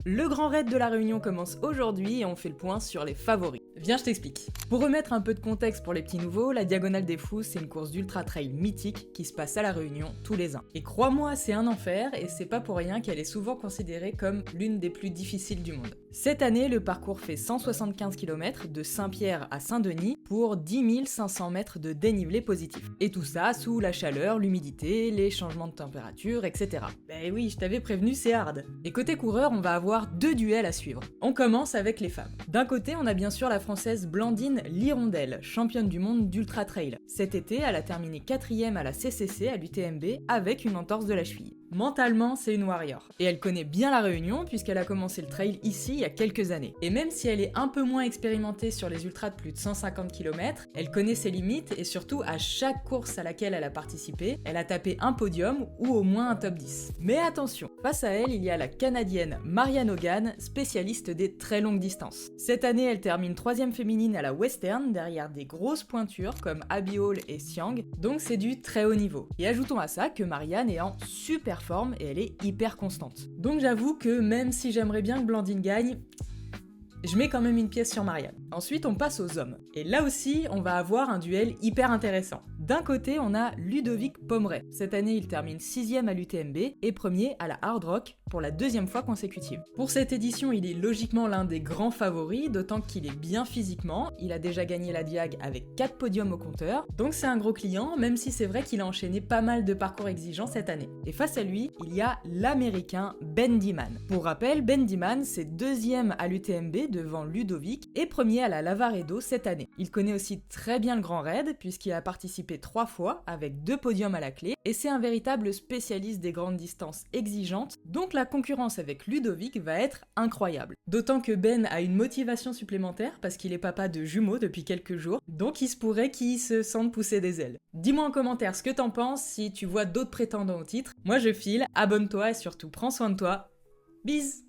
Le Grand Raid de la Réunion commence aujourd'hui et on fait le point sur les favoris. Viens, je t'explique. Pour remettre un peu de contexte pour les petits nouveaux, la Diagonale des Fous, c'est une course d'ultra trail mythique qui se passe à la Réunion tous les ans. Et crois-moi, c'est un enfer et c'est pas pour rien qu'elle est souvent considérée comme l'une des plus difficiles du monde. Cette année, le parcours fait 175 km de Saint-Pierre à Saint-Denis pour 10 500 mètres de dénivelé positif. Et tout ça sous la chaleur, l'humidité, les changements de température, etc. Ben oui, je t'avais prévenu, c'est hard. Et côté coureur, on va avoir deux duels à suivre. On commence avec les femmes. D'un côté, on a bien sûr la française Blandine Lirondelle, championne du monde d'ultra trail. Cet été, elle a terminé 4ème à la CCC à l'UTMB avec une entorse de la cheville. Mentalement, c'est une warrior. Et elle connaît bien la Réunion puisqu'elle a commencé le trail ici il y a quelques années. Et même si elle est un peu moins expérimentée sur les ultras de plus de 150 km, elle connaît ses limites et surtout à chaque course à laquelle elle a participé, elle a tapé un podium ou au moins un top 10. Mais attention, face à elle, il y a la Canadienne Marianne Hogan, spécialiste des très longues distances. Cette année, elle termine 3ème féminine à la Western derrière des grosses pointures comme Abby Hall et Siang, donc c'est du très haut niveau. Et ajoutons à ça que Marianne est en super forme et elle est hyper constante. Donc j'avoue que même si j'aimerais bien que Blandine gagne, je mets quand même une pièce sur Marianne. Ensuite, on passe aux hommes. Et là aussi, on va avoir un duel hyper intéressant. D'un côté, on a Ludovic Pomeray. Cette année, il termine 6ème à l'UTMB et premier à la Hard Rock pour la 2e fois consécutive. Pour cette édition, il est logiquement l'un des grands favoris, d'autant qu'il est bien physiquement. Il a déjà gagné la Diag avec 4 podiums au compteur, donc c'est un gros client, même si c'est vrai qu'il a enchaîné pas mal de parcours exigeants cette année. Et face à lui, il y a l'américain Ben Diman. Pour rappel, Ben Diman, c'est 2ème à l'UTMB devant Ludovic et premier à la Lavaredo cette année. Il connaît aussi très bien le Grand Raid, puisqu'il a participé 3 fois avec 2 podiums à la clé, et c'est un véritable spécialiste des grandes distances exigeantes, donc la concurrence avec Ludovic va être incroyable. D'autant que Ben a une motivation supplémentaire parce qu'il est papa de jumeaux depuis quelques jours, donc il se pourrait qu'il se sente pousser des ailes. Dis-moi en commentaire ce que t'en penses, si tu vois d'autres prétendants au titre. Moi je file, abonne-toi et surtout prends soin de toi. Bis!